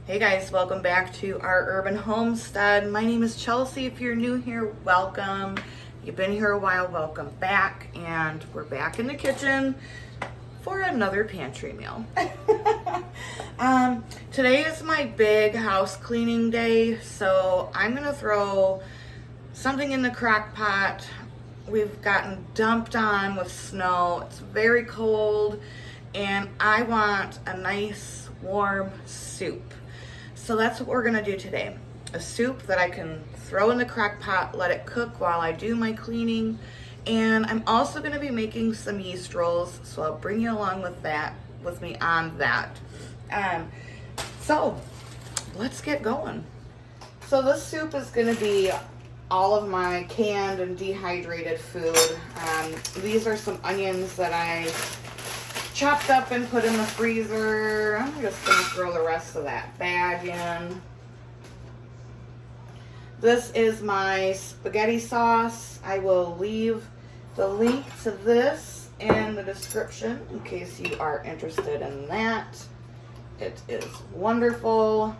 Hey guys, welcome back to our urban homestead. My name is Chelsea. If you're new here, welcome. You've been here a while, welcome back. And we're back in the kitchen for another pantry meal. Today is my big house cleaning day, so I'm gonna throw something in the crock pot. We've gotten dumped on with snow. It's very cold, and I want a nice warm soup. So that's what we're gonna do today. A soup that I can throw in the crock pot, let it cook while I do my cleaning. And I'm also gonna be making some yeast rolls, so I'll bring you along with me on that. So let's get going. So this soup is gonna be all of my canned and dehydrated food. These are some onions that I chopped up and put in the freezer. I'm just gonna throw the rest of that bag in. This is my spaghetti sauce. I will leave the link to this in the description in case you are interested in that. It is wonderful.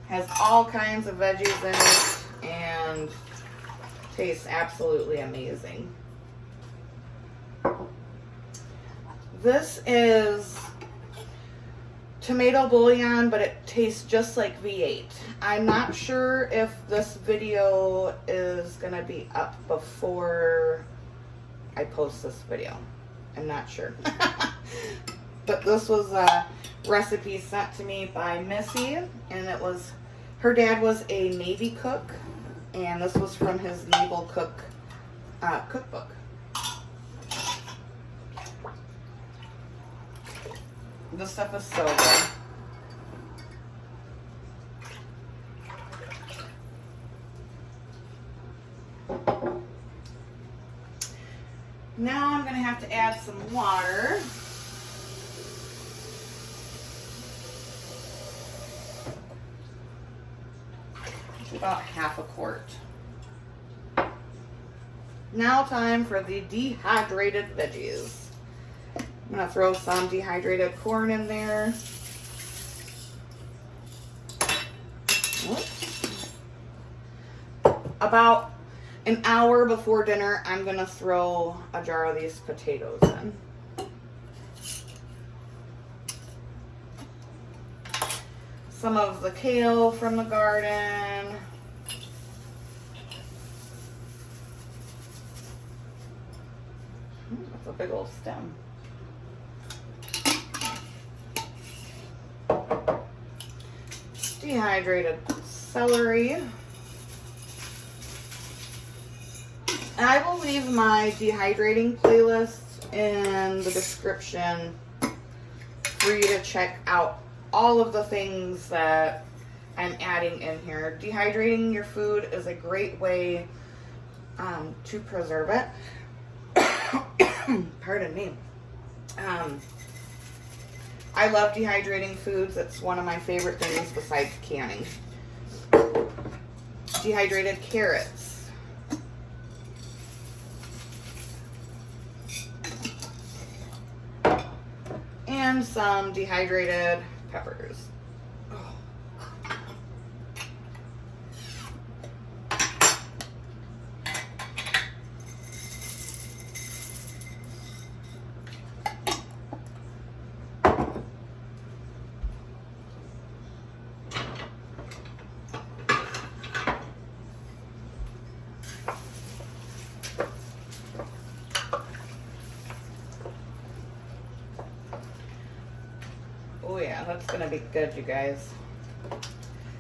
Has all kinds of veggies in it and tastes absolutely amazing. This is tomato bouillon, but it tastes just like V8. I'm not sure if this video is gonna be up before I post this video. I'm not sure. But this was a recipe sent to me by Missy, and it was, her dad was a Navy cook, and this was from his naval cookbook. This stuff is so good. Now I'm going to have to add some water. About half a quart. Now time for the dehydrated veggies. I'm going to throw some dehydrated corn in there. Whoops. About an hour before dinner, I'm going to throw a jar of these potatoes in. Some of the kale from the garden. That's a big old stem. Dehydrated celery. And I will leave my dehydrating playlist in the description for you to check out all of the things that I'm adding in here. Dehydrating your food is a great way to preserve it. Pardon me. I love dehydrating foods. It's one of my favorite things besides canning. Dehydrated carrots. And some dehydrated peppers. Oh yeah, that's gonna be good, you guys.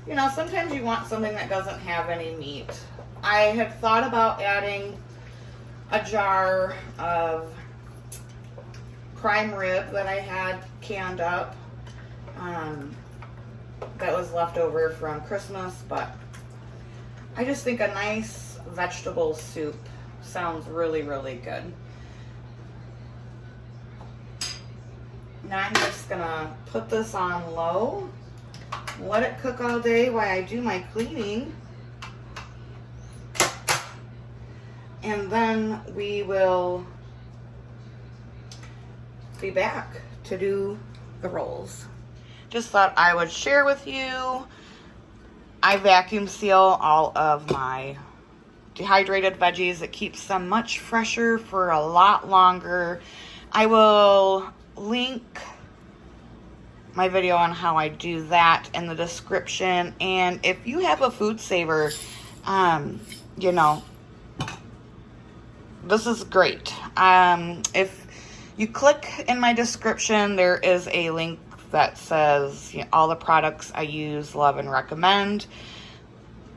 You know, sometimes you want something that doesn't have any meat. I had thought about adding a jar of prime rib that I had canned up. That was left over from Christmas, but I just think a nice vegetable soup sounds really, really good. Now I'm just gonna put this on low, let it cook all day while I do my cleaning. And then we will be back to do the rolls. just thought I would share with you. I vacuum seal all of my dehydrated veggies. It keeps them much fresher for a lot longer. I will link my video on how I do that in the description. And if you have a food saver, you know, this is great. If you click in my description, there is a link that says, you know, all the products I use, love, and recommend.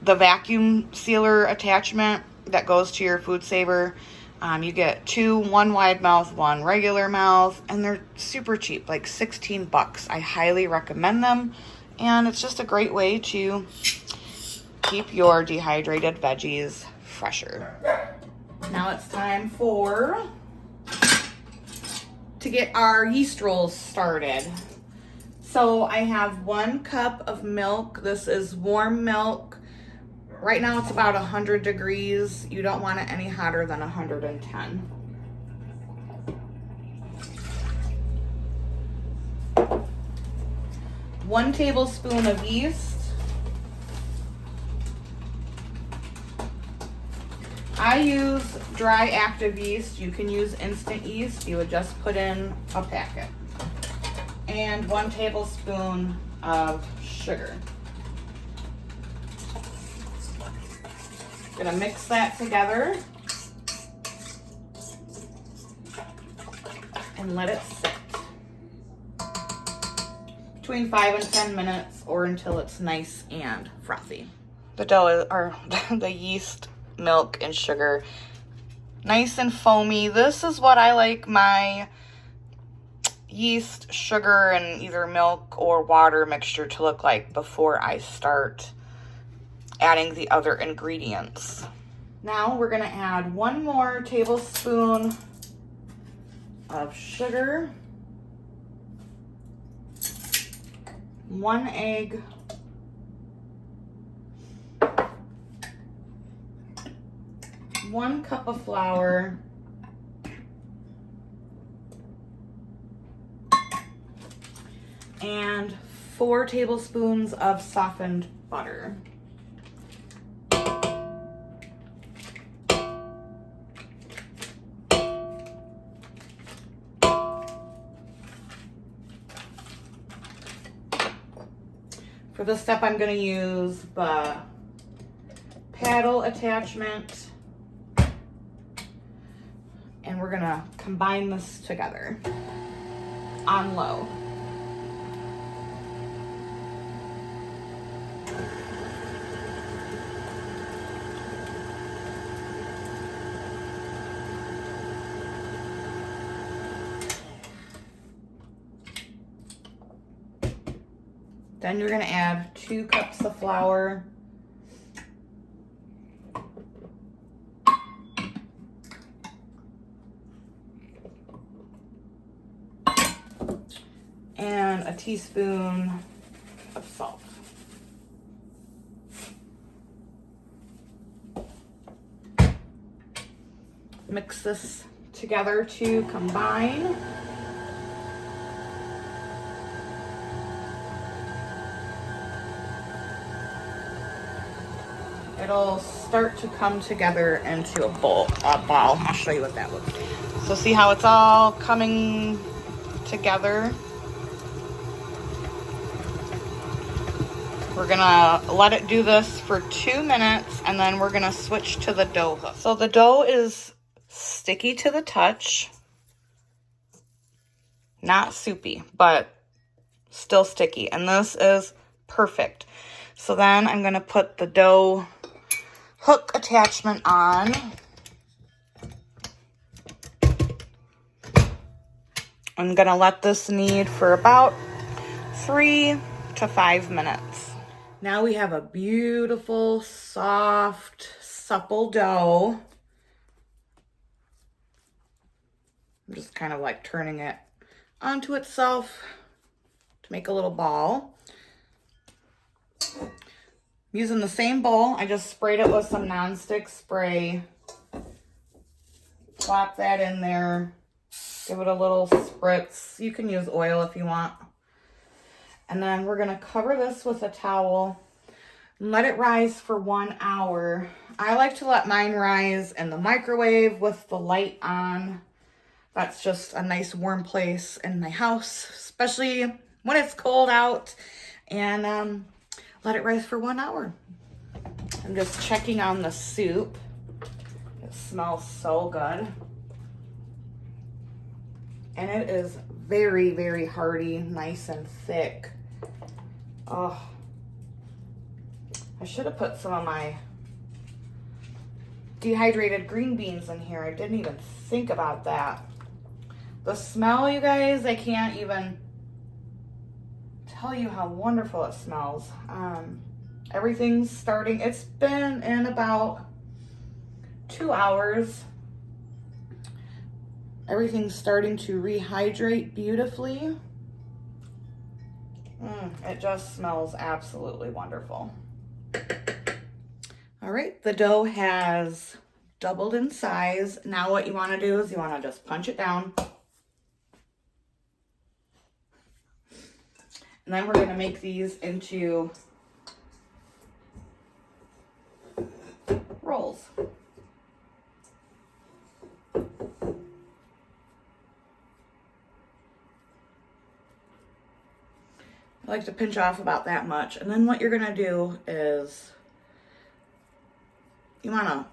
The vacuum sealer attachment that goes to your food saver, you get 2, one wide mouth, one regular mouth, and they're super cheap, like 16 bucks. I highly recommend them, and it's just a great way to keep your dehydrated veggies fresher. Now it's time to get our yeast rolls started. So I have 1 cup of milk. This is warm milk. Right now it's about 100 degrees. You don't want it any hotter than 110. One tablespoon of yeast. I use dry active yeast. You can use instant yeast. You would just put in a packet. And 1 tablespoon of sugar. Gonna mix that together and let it sit between 5 and 10 minutes, or until it's nice and frothy. The dough, or the yeast, milk, and sugar, nice and foamy. This is what I like my yeast, sugar, and either milk or water mixture to look like before I start adding the other ingredients. Now we're gonna add 1 more tablespoon of sugar, 1 egg, 1 cup of flour, and 4 tablespoons of softened butter. For this step, I'm going to use the paddle attachment, and we're going to combine this together on low. Then you're going to add 2 cups of flour, and a teaspoon of salt. Mix this together to combine. It'll start to come together into a ball. I'll show you what that looks like. So see how it's all coming together? We're gonna let it do this for 2 minutes, and then we're gonna switch to the dough hook. So the dough is sticky to the touch. Not soupy, but still sticky. And this is perfect. So then I'm gonna put the dough hook attachment on. I'm gonna let this knead for about 3 to 5 minutes. Now we have a beautiful, soft, supple dough. I'm just kind of like turning it onto itself to make a little ball. Using the same bowl, I just sprayed it with some nonstick spray. Plop that in there. Give it a little spritz. You can use oil if you want. And then we're gonna cover this with a towel and let it rise for 1 hour. I like to let mine rise in the microwave with the light on. That's just a nice warm place in my house, especially when it's cold out. And let it rise for 1 hour. I'm just checking on the soup. It smells so good. And it is very, very hearty, nice and thick. Oh, I should have put some of my dehydrated green beans in here. I didn't even think about that. The smell, you guys, I can't even tell you how wonderful it smells. Everything's starting, it's been in about 2 hours. Everything's starting to rehydrate beautifully. It just smells absolutely wonderful. All right, the dough has doubled in size. Now what you want to do is you want to just punch it down. And then we're going to make these into rolls. I like to pinch off about that much. And then what you're going to do is you want to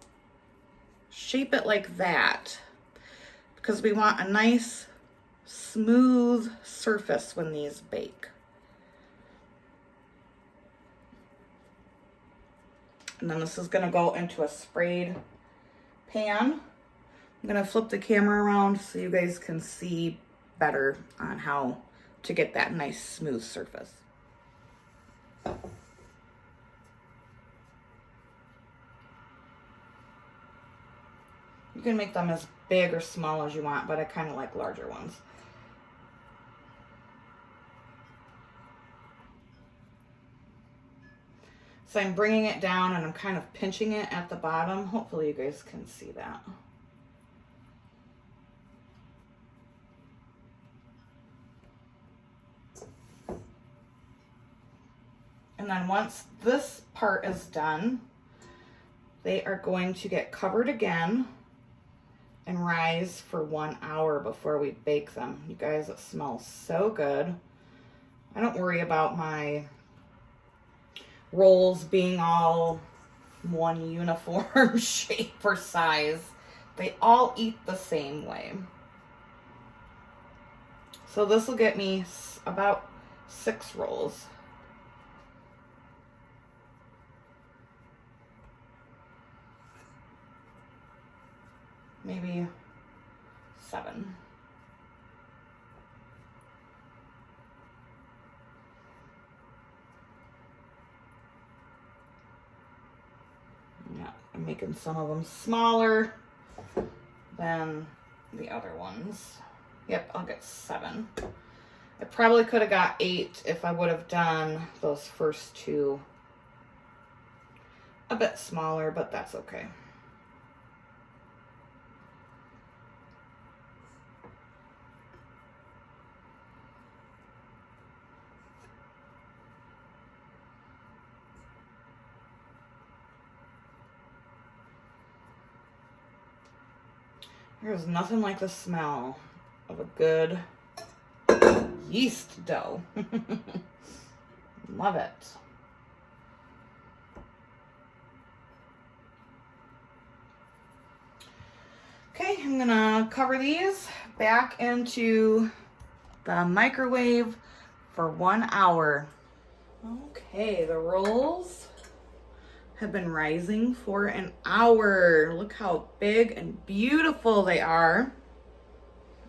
shape it like that because we want a nice smooth surface when these bake. And then this is going to go into a sprayed pan. I'm going to flip the camera around so you guys can see better on how to get that nice smooth surface. You can make them as big or small as you want, but I kind of like larger ones. So I'm bringing it down and I'm kind of pinching it at the bottom. Hopefully you guys can see that. And then once this part is done, they are going to get covered again and rise for 1 hour before we bake them. You guys, it smells so good. I don't worry about my rolls being all one uniform shape or size. They all eat the same way. So this will get me about 6 rolls. Maybe 7. Yeah, I'm making some of them smaller than the other ones. Yep, I'll get 7. I probably could have got 8 if I would have done those first 2 a bit smaller, but that's okay. There's nothing like the smell of a good yeast dough. Love it. Okay, I'm gonna cover these back into the microwave for 1 hour. Okay, the rolls have been rising for an hour. Look how big and beautiful they are.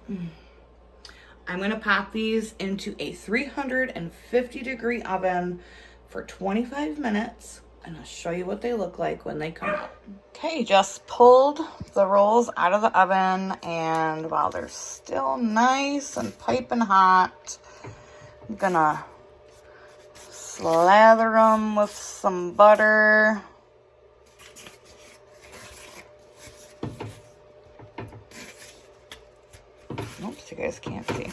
I'm gonna pop these into a 350-degree oven for 25 minutes, and I'll show you what they look like when they come out. Okay, just pulled the rolls out of the oven, and while they're still nice and piping hot, I'm gonna slather them with some butter. Oops, you guys can't see.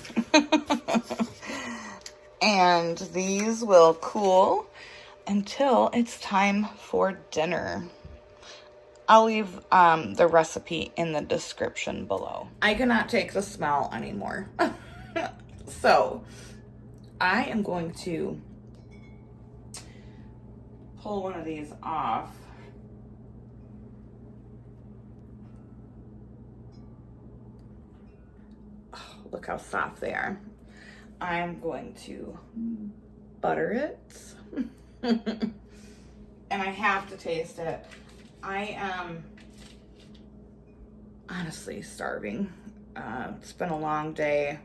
And these will cool until it's time for dinner. I'll leave the recipe in the description below. I cannot take the smell anymore. So I am going to pull one of these off. Oh, look how soft they are. I'm going to butter it. And I have to taste it. I am honestly starving. It's been a long day.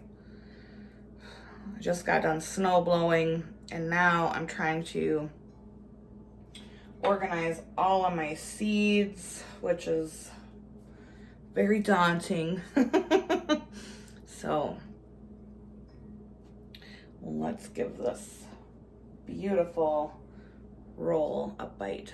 I just got done snow blowing, and now I'm trying to organize all of my seeds, which is very daunting. So let's give this beautiful roll a bite.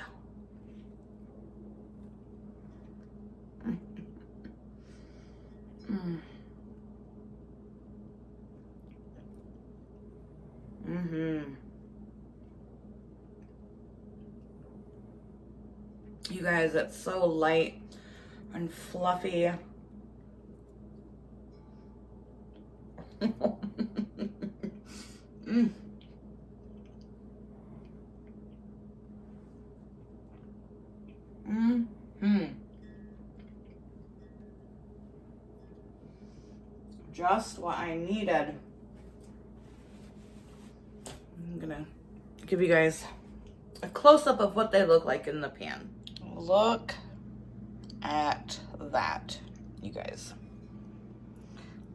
You guys, it's so light and fluffy. Just what I needed. I'm gonna give you guys a close-up of what they look like in the pan. Look at that, you guys.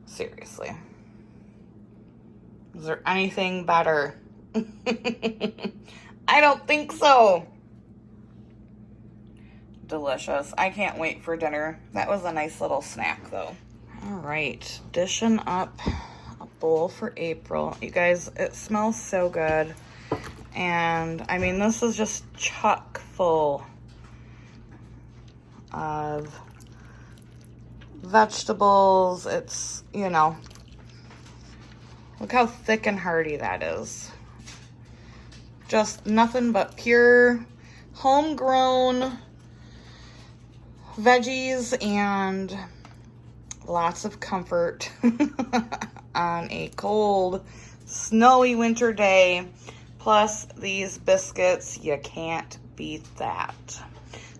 Seriously. Is there anything better? I don't think so. Delicious. I can't wait for dinner. That was a nice little snack though. All right, dishing up a bowl for April. You guys, it smells so good. And I mean, this is just chock full of vegetables. It's, you know, look how thick and hearty that is. Just nothing but pure homegrown veggies and lots of comfort on a cold, snowy winter day. Plus these biscuits, you can't beat that.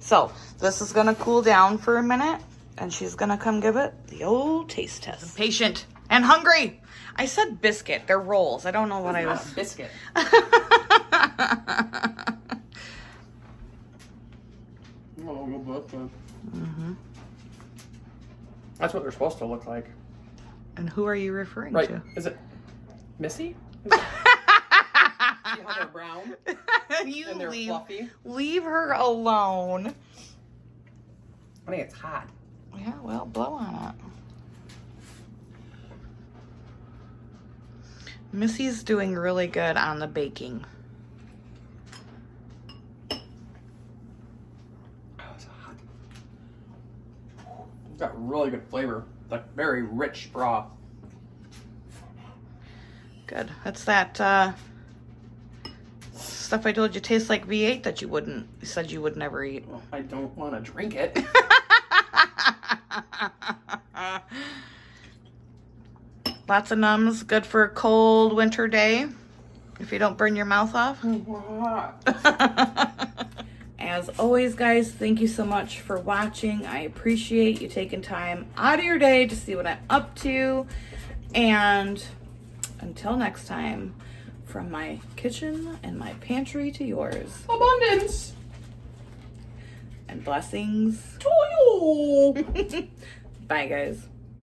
So this is gonna cool down for a minute and she's gonna come give it the old taste test. I'm patient and hungry. I said biscuit, they're rolls. I don't know what I was. Not a biscuit. That's what they're supposed to look like. And who are you referring to? Is it Missy? See how they're brown? You and they're fluffy? Leave her alone. I think it's hot. Yeah, well, blow on it. Missy's doing really good on the baking. Got really good flavor, like very rich broth. Good. That's that stuff I told you tastes like V8 that you said you would never eat. Well, I don't want to drink it. Lots of nums, good for a cold winter day if you don't burn your mouth off. As always, guys, thank you so much for watching. I appreciate you taking time out of your day to see what I'm up to. And until next time, from my kitchen and my pantry to yours. Abundance! And blessings to you! Bye, guys.